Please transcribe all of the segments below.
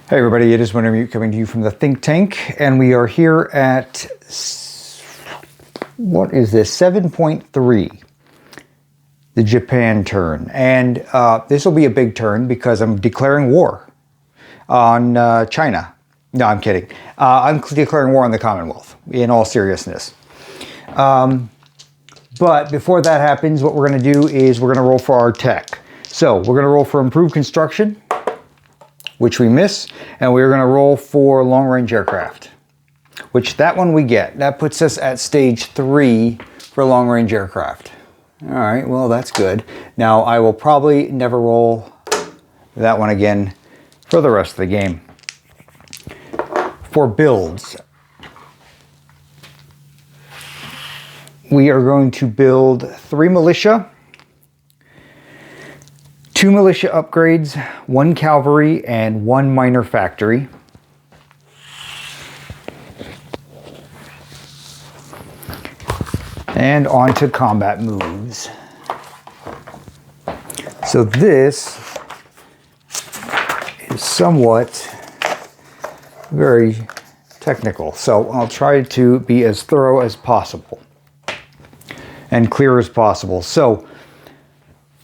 Hey everybody, it is Wintermute coming to you from the Think Tank, and we are here at, what is this, 7.3, the Japan turn. And this will be a big turn because I'm declaring war on China. No, I'm kidding. I'm declaring war on the Commonwealth, in all seriousness. But before that happens, what we're going to do is we're going to roll for our tech. So we're going to roll for improved construction, which we miss, and we're going to roll for long-range aircraft, which that one we get. That puts us at stage 3 for long-range aircraft. All right, well, that's good. Now, I will probably never roll that one again for the rest of the game. For builds, we are going to build 3 militia, 2 militia upgrades, 1 cavalry, and 1 minor factory. And on to combat moves. So this is somewhat very technical. So I'll try to be as thorough as possible and clear as possible. So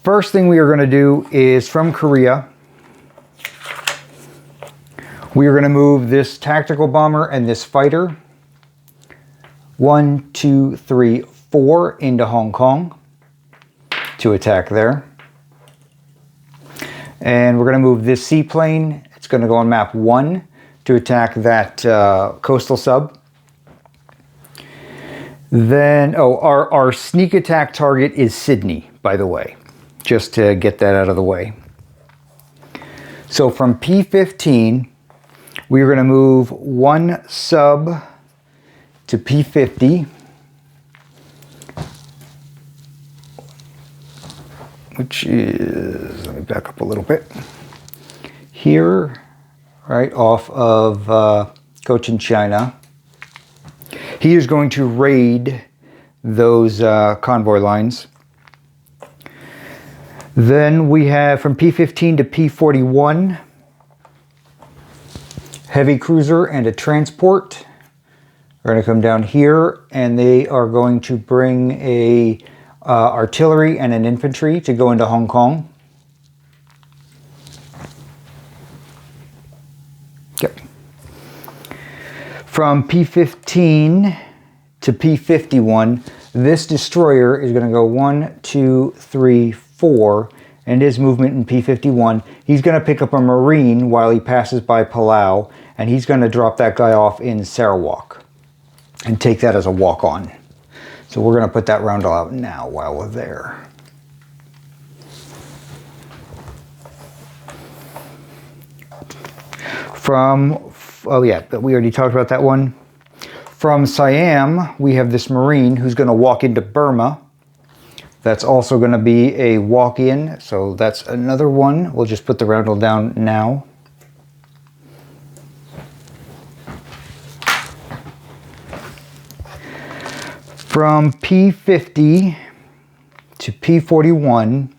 first thing we are going to do is from Korea, we are going to move this tactical bomber and this fighter 1, 2, 3, 4 into Hong Kong to attack there. And we're going to move this seaplane. It's going to go on map 1 to attack that coastal sub. Then, our sneak attack target is Sydney, by the way, just to get that out of the way. So from P15, we're going to move 1 sub to P50, which is, let me back up a little bit, here, right off of Cochin, China. He is going to raid those convoy lines. Then we have from P15 to P41, heavy cruiser and a transport. We're going to come down here, and they are going to bring a artillery and an infantry to go into Hong Kong. Yep. From P15 to P51, this destroyer is going to go 1, 2, 3, 4, and his movement in P51, he's going to pick up a Marine while he passes by Palau, and he's going to drop that guy off in Sarawak and take that as a walk-on. So we're going to put that roundel out now while we're there. Oh yeah, but we already talked about that one. From Siam, we have this Marine who's going to walk into Burma. That's also going to be a walk-in, so that's another one. We'll just put the roundel down now. From P50 to P41,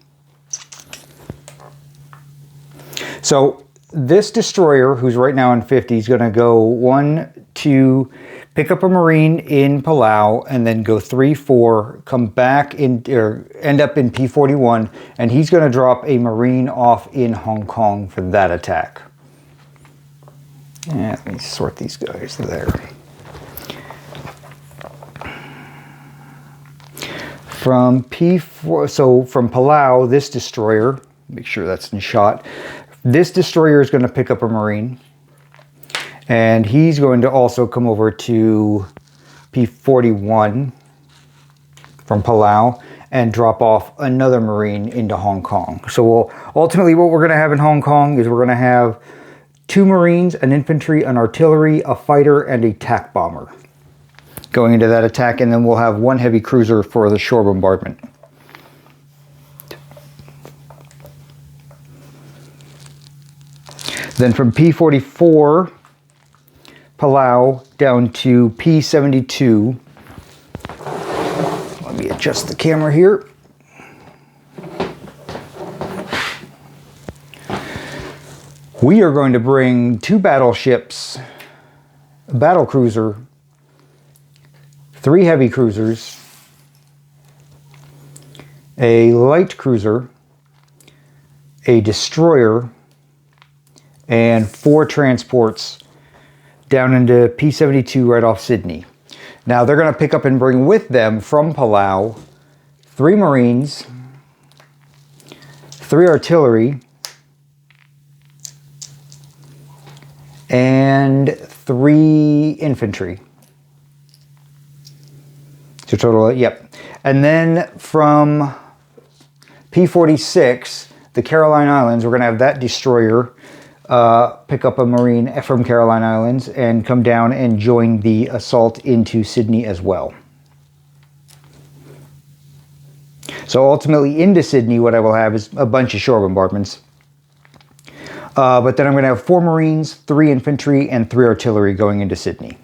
so this destroyer, who's right now in 50, is going to go 1, 2, pick up a Marine in Palau, and then go 3, 4, come back in, or end up in P41, and he's going to drop a Marine off in Hong Kong for that attack. Yeah, let me sort these guys there. From P4, so from Palau, this destroyer, make sure that's in shot. This destroyer is going to pick up a Marine, and he's going to also come over to P41 from Palau and drop off another Marine into Hong Kong. So ultimately what we're going to have in Hong Kong is we're going to have 2 Marines, an infantry, an artillery, a fighter, and a TAC bomber going into that attack, and then we'll have 1 heavy cruiser for the shore bombardment. Then from P44, Palau, down to P72. Let me adjust the camera here. We are going to bring 2 battleships, a battle cruiser, 3 heavy cruisers, a light cruiser, a destroyer, and 4 transports down into P-72 right off Sydney. Now they're going to pick up and bring with them from Palau 3 Marines, 3 artillery, and 3 infantry. So total, yep. And then from P-46, the Caroline Islands, we're going to have that destroyer pick up a Marine from Caroline Islands and come down and join the assault into Sydney as well. So ultimately into Sydney, what I will have is a bunch of shore bombardments. But then I'm going to have 4 Marines, 3 infantry, and 3 artillery going into Sydney.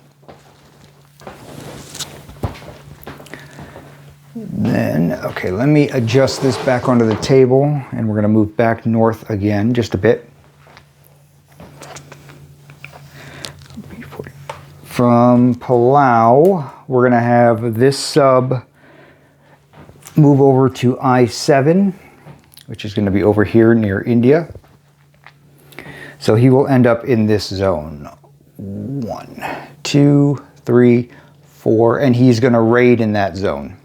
Then, okay, let me adjust this back onto the table, and we're going to move back north again just a bit. From Palau, we're going to have this sub move over to I-7, which is going to be over here near India. So he will end up in this zone. 1, 2, 3, 4, and he's going to raid in that zone.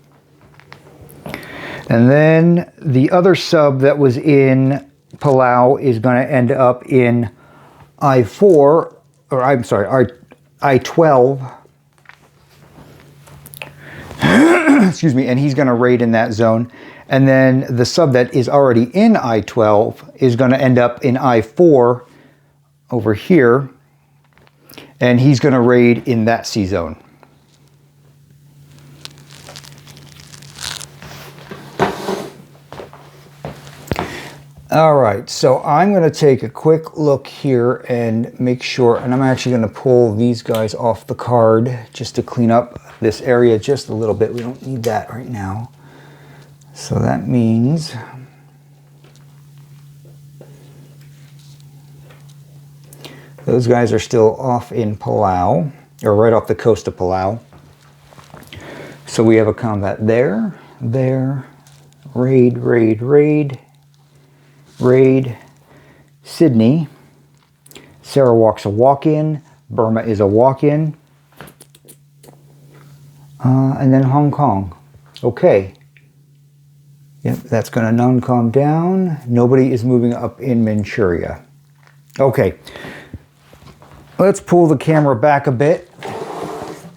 And then the other sub that was in Palau is going to end up in I-4, or I'm sorry, I-12. Excuse me, and he's going to raid in that zone. And then the sub that is already in I-12 is going to end up in I-4 over here, and he's going to raid in that sea zone. All right, so I'm going to take a quick look here and make sure, and I'm actually going to pull these guys off the card just to clean up this area just a little bit. We don't need that right now. So that means those guys are still off in Palau, or right off the coast of Palau. So we have a combat there, raid, raid, raid, raid, Sydney, Sarawak's a walk-in, Burma is a walk-in, and then Hong Kong. Okay. Yep, that's going to non-com down. Nobody is moving up in Manchuria. Okay. Let's pull the camera back a bit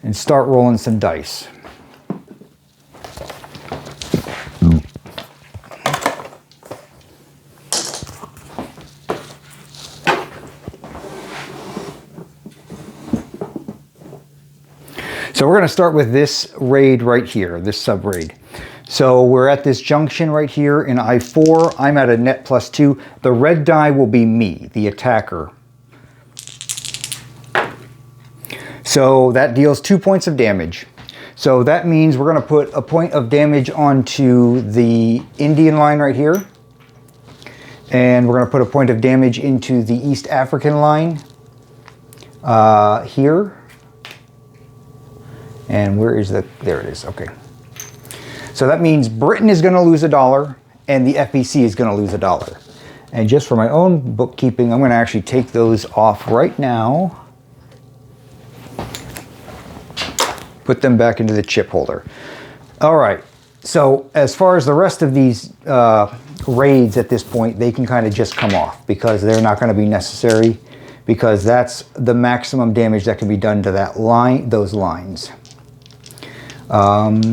and start rolling some dice. So we're going to start with this raid right here, this sub-raid. So we're at this junction right here in I-4. I'm at a net +2. The red die will be me, the attacker. So that deals 2 points of damage. So that means we're going to put a point of damage onto the Indian line right here. And we're going to put a point of damage into the East African line here. And where is the, there it is, okay. So that means Britain is going to lose $1 and the FBC is going to lose $1. And just for my own bookkeeping, I'm going to actually take those off right now. Put them back into the chip holder. All right, so as far as the rest of these raids at this point, they can kind of just come off because they're not going to be necessary, because that's the maximum damage that can be done to that line, those lines. And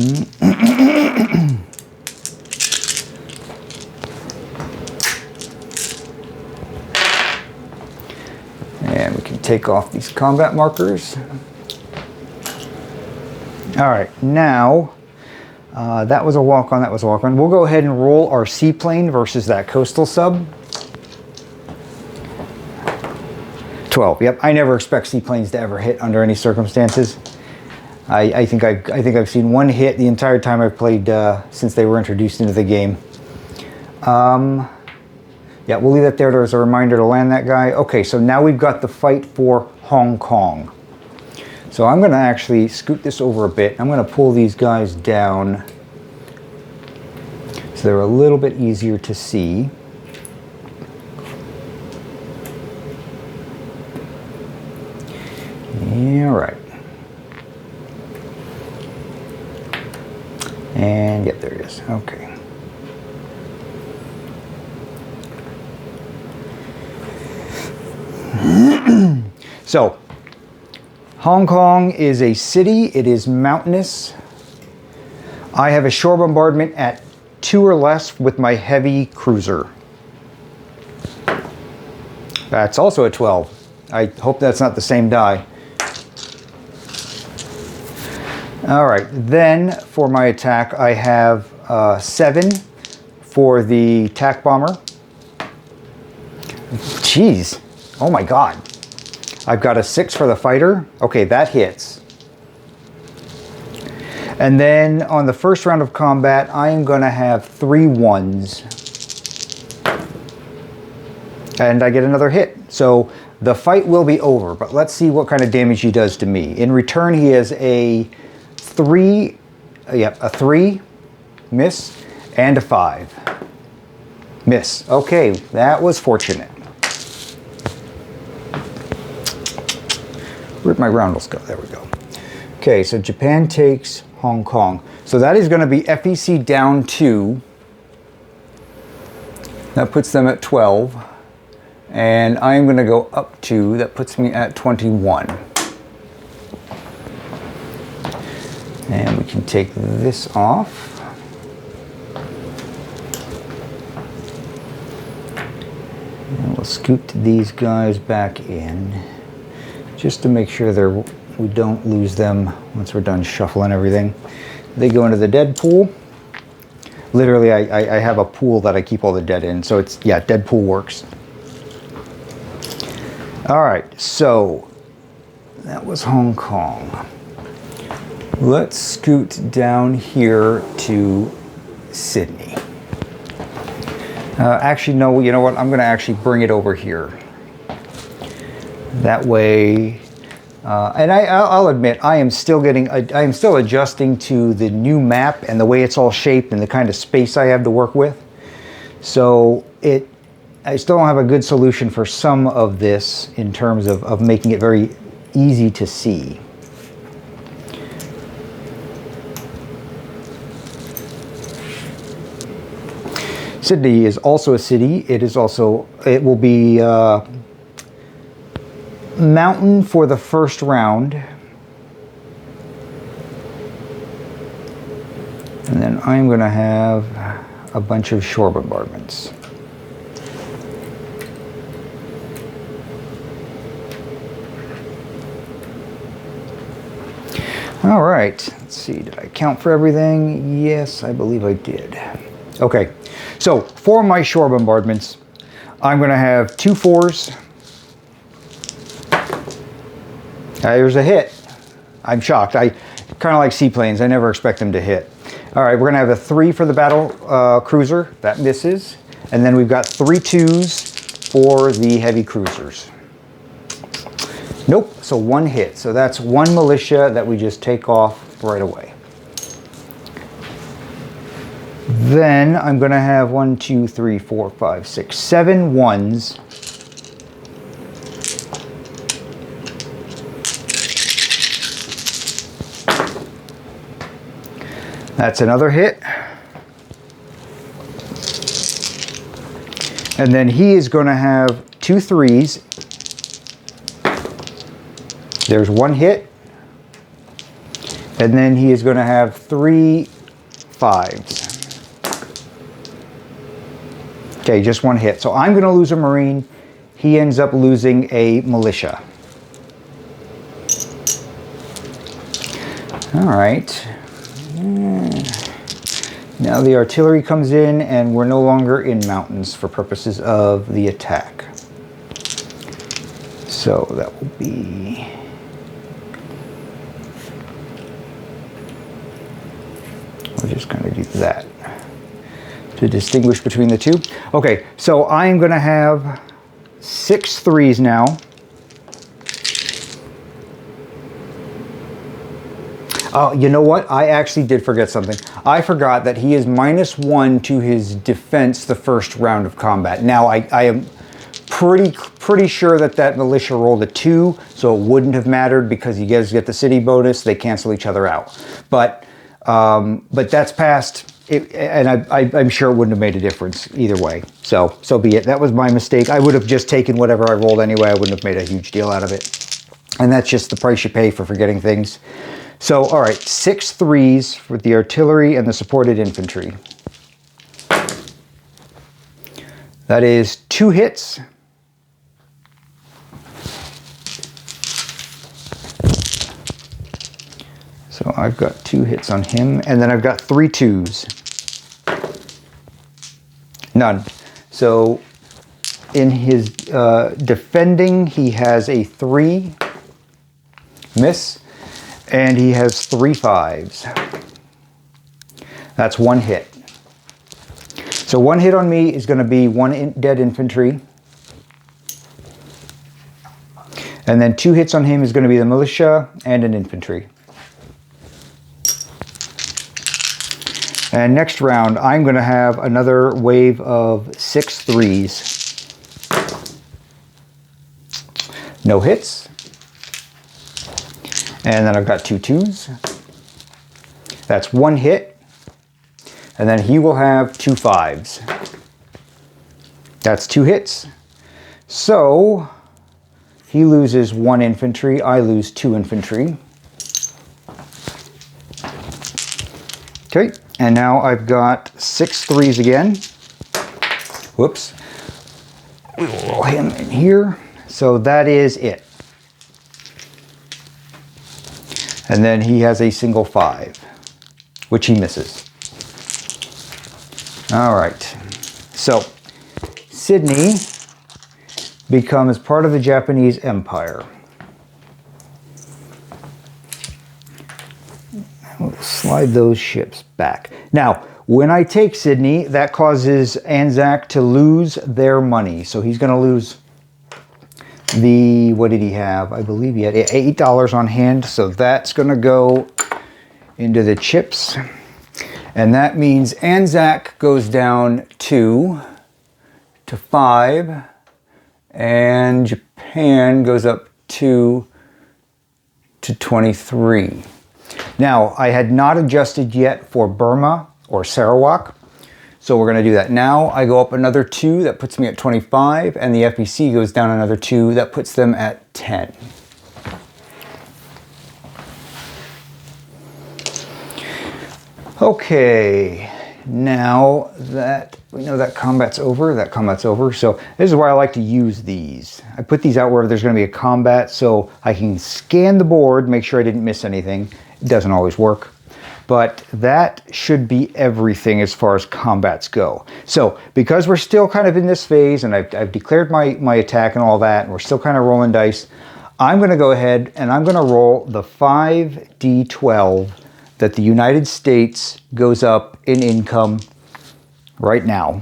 we can take off these combat markers. All right, now that was a walk-on, that was a walk-on. We'll go ahead and roll our seaplane versus that coastal sub. 12, yep, I never expect seaplanes to ever hit under any circumstances. I think I've seen one hit the entire time I've played since they were introduced into the game. Yeah, we'll leave that there as a reminder to land that guy. Okay, so now we've got the fight for Hong Kong. So I'm going to actually scoot this over a bit. I'm going to pull these guys down so they're a little bit easier to see. All right. And yep, there it is. Okay. So, Hong Kong is a city. It is mountainous. I have a shore bombardment at 2 or less with my heavy cruiser. That's also a 12. I hope that's not the same die. All right, then for my attack, I have 7 for the tack bomber. Jeez, oh my God. I've got a 6 for the fighter. Okay, that hits. And then on the first round of combat, I am going to have 3 1s. And I get another hit. So the fight will be over, but let's see what kind of damage he does to me. In return, he has a 3, a 3, miss, and a 5. Miss. Okay, that was fortunate. Where'd my roundels go? There we go. Okay, so Japan takes Hong Kong. So that is going to be FEC down 2. That puts them at 12. And I'm going to go up 2. That puts me at 21. And we can take this off. And we'll scoot these guys back in, just to make sure we don't lose them once we're done shuffling everything. They go into the dead pool. Literally, I have a pool that I keep all the dead in, so it's, yeah, dead pool works. All right, so that was Hong Kong. Let's scoot down here to Sydney. Actually, no, you know what? I'm going to actually bring it over here. That way, and I'll admit, I am still adjusting to the new map and the way it's all shaped and the kind of space I have to work with. So I still don't have a good solution for some of this in terms of making it very easy to see. Sydney is also a city. It will be mountain for the first round. And then I'm going to have a bunch of shore bombardments. All right, let's see, did I count for everything? Yes, I believe I did. Okay, so for my shore bombardments, I'm going to have 2 4s. There's a hit. I'm shocked. I kind of like seaplanes. I never expect them to hit. All right, we're going to have a 3 for the battle cruiser. That misses. And then we've got 3 2s for the heavy cruisers. Nope, so 1 hit. So that's 1 militia that we just take off right away. Then I'm going to have 1, 2, 3, 4, 5, 6, 7 1s. That's another hit. And then he is going to have 2 3s. There's 1 hit. And then he is going to have 3 5s. Okay, just 1 hit. So I'm going to lose a Marine. He ends up losing a militia. All right. Now the artillery comes in and we're no longer in mountains for purposes of the attack. So that will be... we're just going to do that. to distinguish between the two. Okay, so I am going to have 6 3s now. Oh, you know what? I actually did forget something. I forgot that he is -1 to his defense the first round of combat. Now, I am pretty sure that that militia rolled a 2, so it wouldn't have mattered because you guys get the city bonus. They cancel each other out. But that's past, and I'm sure it wouldn't have made a difference either way. So be it. That was my mistake. I would have just taken whatever I rolled anyway. I wouldn't have made a huge deal out of it. And that's just the price you pay for forgetting things. So, all right, 6 3s for the artillery and the supported infantry. That is 2 hits. So I've got 2 hits on him, and then I've got 3 2s. None. So in his defending, he has a 3 miss. And he has 3 5s. That's 1 hit. So 1 hit on me is going to be 1 dead infantry. And then 2 hits on him is going to be the militia and an infantry. And next round, I'm going to have another wave of 6 3s. No hits. And then I've got 2 2s. That's 1 hit. And then he will have 2 5s. That's 2 hits. So he loses 1 infantry. I lose 2 infantry. Okay. And now I've got 6 3s again. Whoops. We will roll him in here. So that is it. And then he has a single 5, which he misses. All right. So Sydney becomes part of the Japanese Empire. We'll slide those ships back. Now, when I take Sydney, that causes Anzac to lose their money. So he's going to lose what did he have? I believe he had $8 on hand. So that's going to go into the chips. And that means Anzac goes down 2 to 5. And Japan goes up 2 to 23. Now, I had not adjusted yet for Burma or Sarawak. So we're going to do that now. I go up another 2, that puts me at 25, and the FEC goes down another 2, that puts them at 10. Okay, now that we know that combat's over, so this is why I like to use these. I put these out where there's going to be a combat so I can scan the board, make sure I didn't miss anything. It doesn't always work. But that should be everything as far as combats go. So because we're still kind of in this phase and I've declared my attack and all that, and we're still kind of rolling dice, I'm going to go ahead and I'm going to roll the 5d12 that the United States goes up in income right now.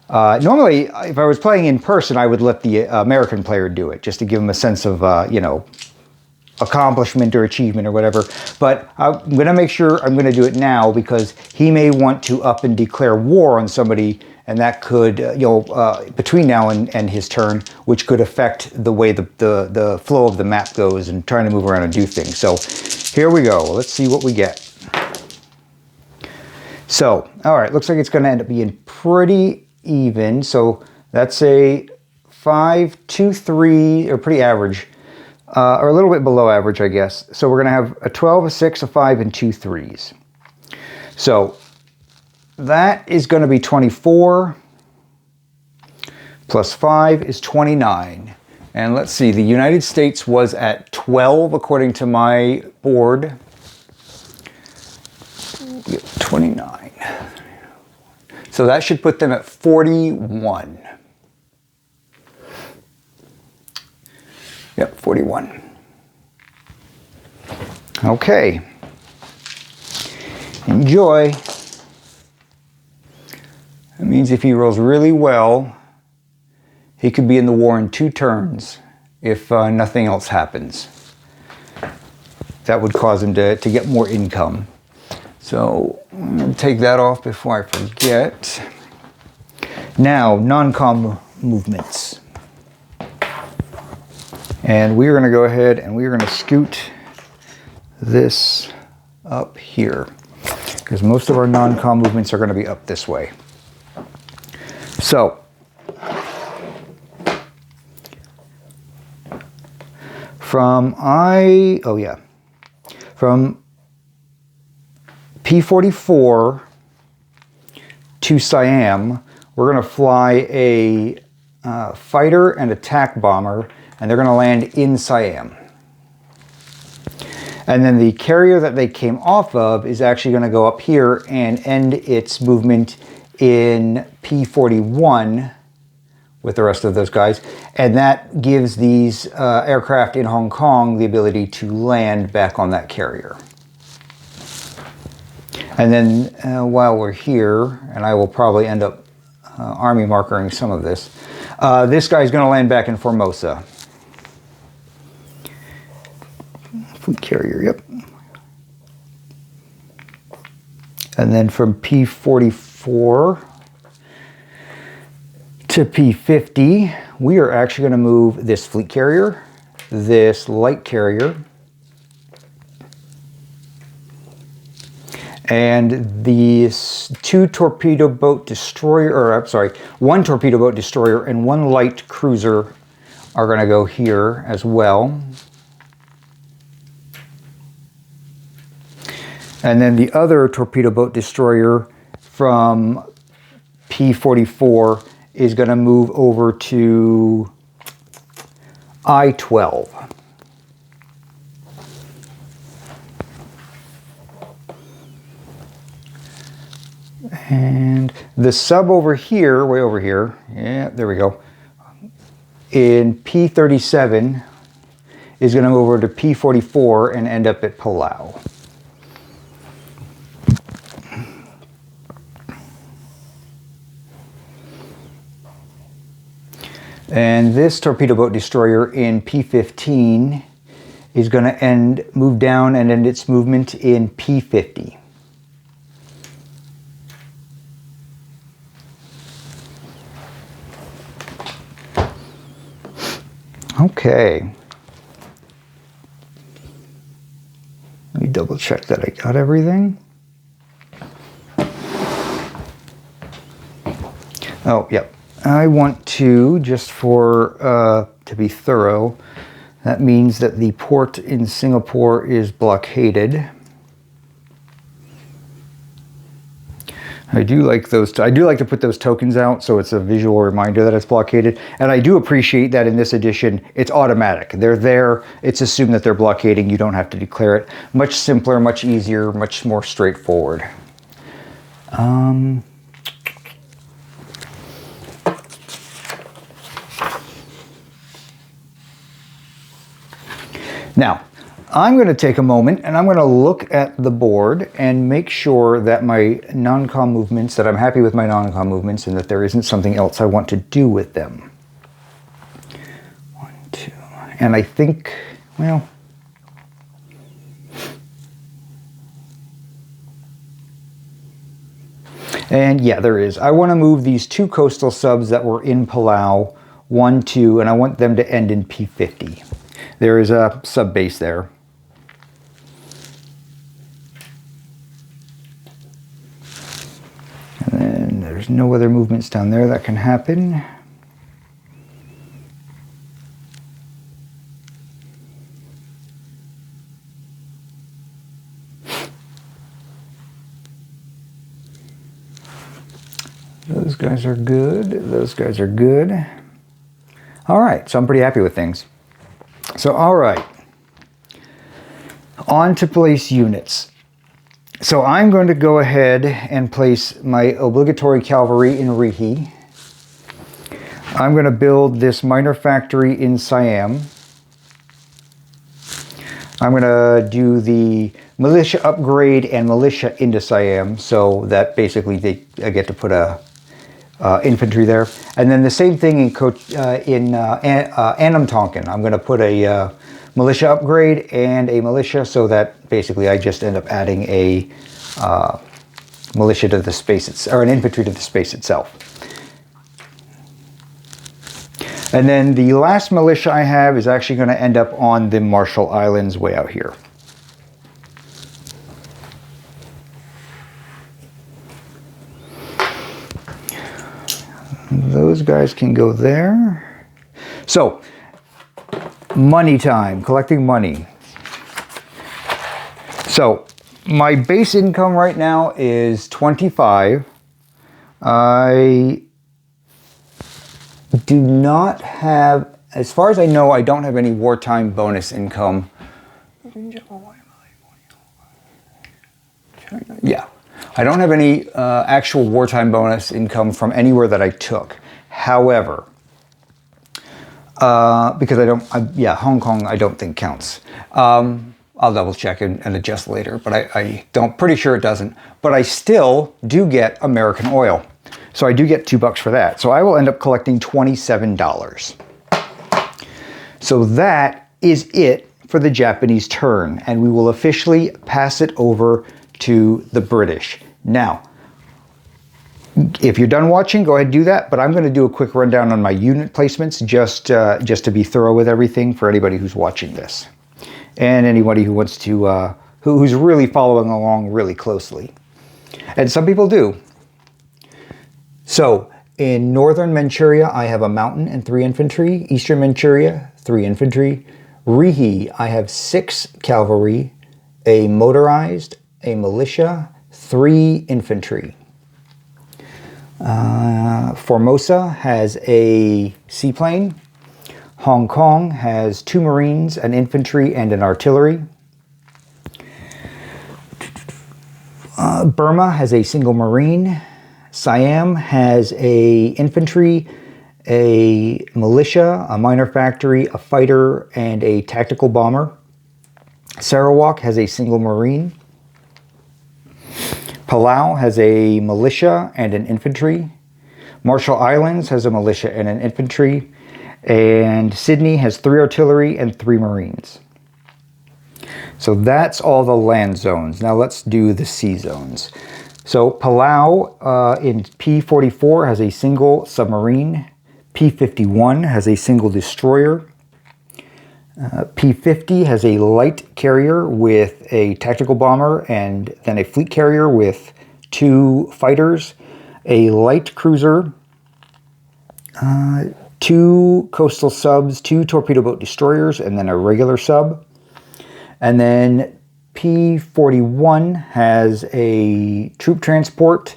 Normally, if I was playing in person, I would let the American player do it, just to give him a sense of, accomplishment or achievement or whatever. But I'm going to make sure I'm going to do it now because he may want to up and declare war on somebody, and that could, between now and his turn, which could affect the way the flow of the map goes and trying to move around and do things. So here we go. Let's see what we get. So, all right, looks like it's going to end up being pretty even. So that's a 5, 2, 3, or pretty average. Or a little bit below average, I guess. So we're going to have a 12, a 6, a 5, and 2 3s. So that is going to be 24. Plus 5 is 29. And let's see, the United States was at 12 according to my board. 29. So that should put them at 41. Yep, 41. Okay. Enjoy. means if he rolls really well, he could be in the war in 2 turns if nothing else happens. That would cause him to get more income. So I'm going to take that off before I forget. Now, non-com movements. And we're going to go ahead and we're going to scoot this up here, because most of our non-com movements are going to be up this way. So, from P44 to Siam, we're going to fly a fighter and attack bomber, and they're going to land in Siam. And then the carrier that they came off of is actually going to go up here and end its movement in P41 with the rest of those guys. And that gives these aircraft in Hong Kong the ability to land back on that carrier. And then while we're here, and I will probably end up army markering some of this, this guy's going to land back in Formosa. Fleet carrier, yep. And then from P44 to P50, we are actually going to move this fleet carrier, this light carrier, and these 2 torpedo boat destroyer, or I'm sorry, 1 torpedo boat destroyer and 1 light cruiser are going to go here as well. And then the other torpedo boat destroyer from P44 is going to move over to I-12. And the sub over here, way over here, yeah, there we go, in P37 is going to move over to P44 and end up at Palau. And this torpedo boat destroyer in P15 is going to move down and end its movement in P50. Okay. Let me double check that I got everything. Oh, yep. I want to, just for to be thorough, that means that the port in Singapore is blockaded. I do like those. I do like to put those tokens out so it's a visual reminder that it's blockaded. And I do appreciate that in this edition, it's automatic. They're there. It's assumed that they're blockading. You don't have to declare it. Much simpler, much easier, much more straightforward. Now, I'm going to take a moment and I'm going to look at the board and make sure that my non-com movements, that I'm happy with my non-com movements and that there isn't something else I want to do with them. 1, 2, and I think, well, and yeah, there is. I want to move these 2 coastal subs that were in Palau, 1, 2, and I want them to end in P50. There is a sub base there. And then there's no other movements down there that can happen. Those guys are good. Those guys are good. All right, so I'm pretty happy with things. So, all right, on to place units. So I'm going to go ahead and place my obligatory cavalry in Rihe. I'm going to build this minor factory in Siam. I'm going to do the militia upgrade and militia into Siam, so that basically I get to put a infantry there. And then the same thing in Anam Tonkin. I'm going to put a militia upgrade and a militia, so that basically I just end up adding a militia to the space, or an infantry to the space itself. And then the last militia I have is actually going to end up on the Marshall Islands way out here. Those guys can go there. So, money time, collecting money. So, my base income right now is 25. I do not have, as far as I know, I don't have any wartime bonus income. Yeah, I don't have any actual wartime bonus income from anywhere that I took. However, because Hong Kong I don't think counts. I'll double check and adjust later, but I don't, pretty sure it doesn't. But I still do get American oil. So I do get $2 for that. So I will end up collecting $27. So that is it for the Japanese turn, and we will officially pass it over to the British. Now, if you're done watching, go ahead and do that, but I'm going to do a quick rundown on my unit placements just to be thorough with everything for anybody who's watching this. And anybody who wants to, who's really following along really closely. And some people do. So, in northern Manchuria, I have a mountain and 3 infantry. Eastern Manchuria, 3 infantry. Rihe, I have 6 cavalry, a motorized, a militia, 3 infantry. Formosa has a seaplane. Hong Kong has 2 marines, an infantry, and an artillery. Burma has a single marine. Siam has a infantry, a militia, a minor factory, a fighter, and a tactical bomber. Sarawak has a single marine. Palau has a militia and an infantry. Marshall Islands has a militia and an infantry. And Sydney has 3 artillery and 3 marines. So that's all the land zones. Now let's do the sea zones. So Palau in P-44 has a single submarine. P-51 has a single destroyer. P-50 has a light carrier with a tactical bomber, and then a fleet carrier with 2 fighters, a light cruiser, 2 coastal subs, 2 torpedo boat destroyers, and then a regular sub. And then P-41 has a troop transport,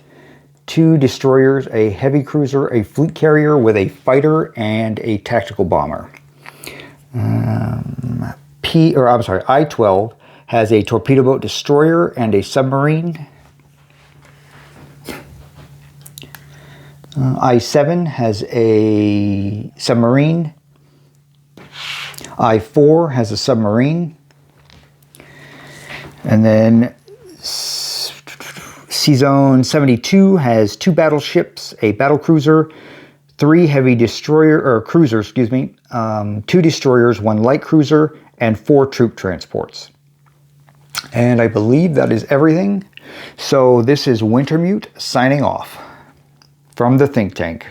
2 destroyers, a heavy cruiser, a fleet carrier with a fighter, and a tactical bomber. I-12 has a torpedo boat destroyer and a submarine. I-7 has a submarine. I-4 has a submarine. And then C-Zone 72 has 2 battleships, a battle cruiser, 3 heavy destroyer, or cruisers, 2 destroyers, 1 light cruiser, and 4 troop transports. And I believe that is everything. So this is Wintermute signing off from the think tank.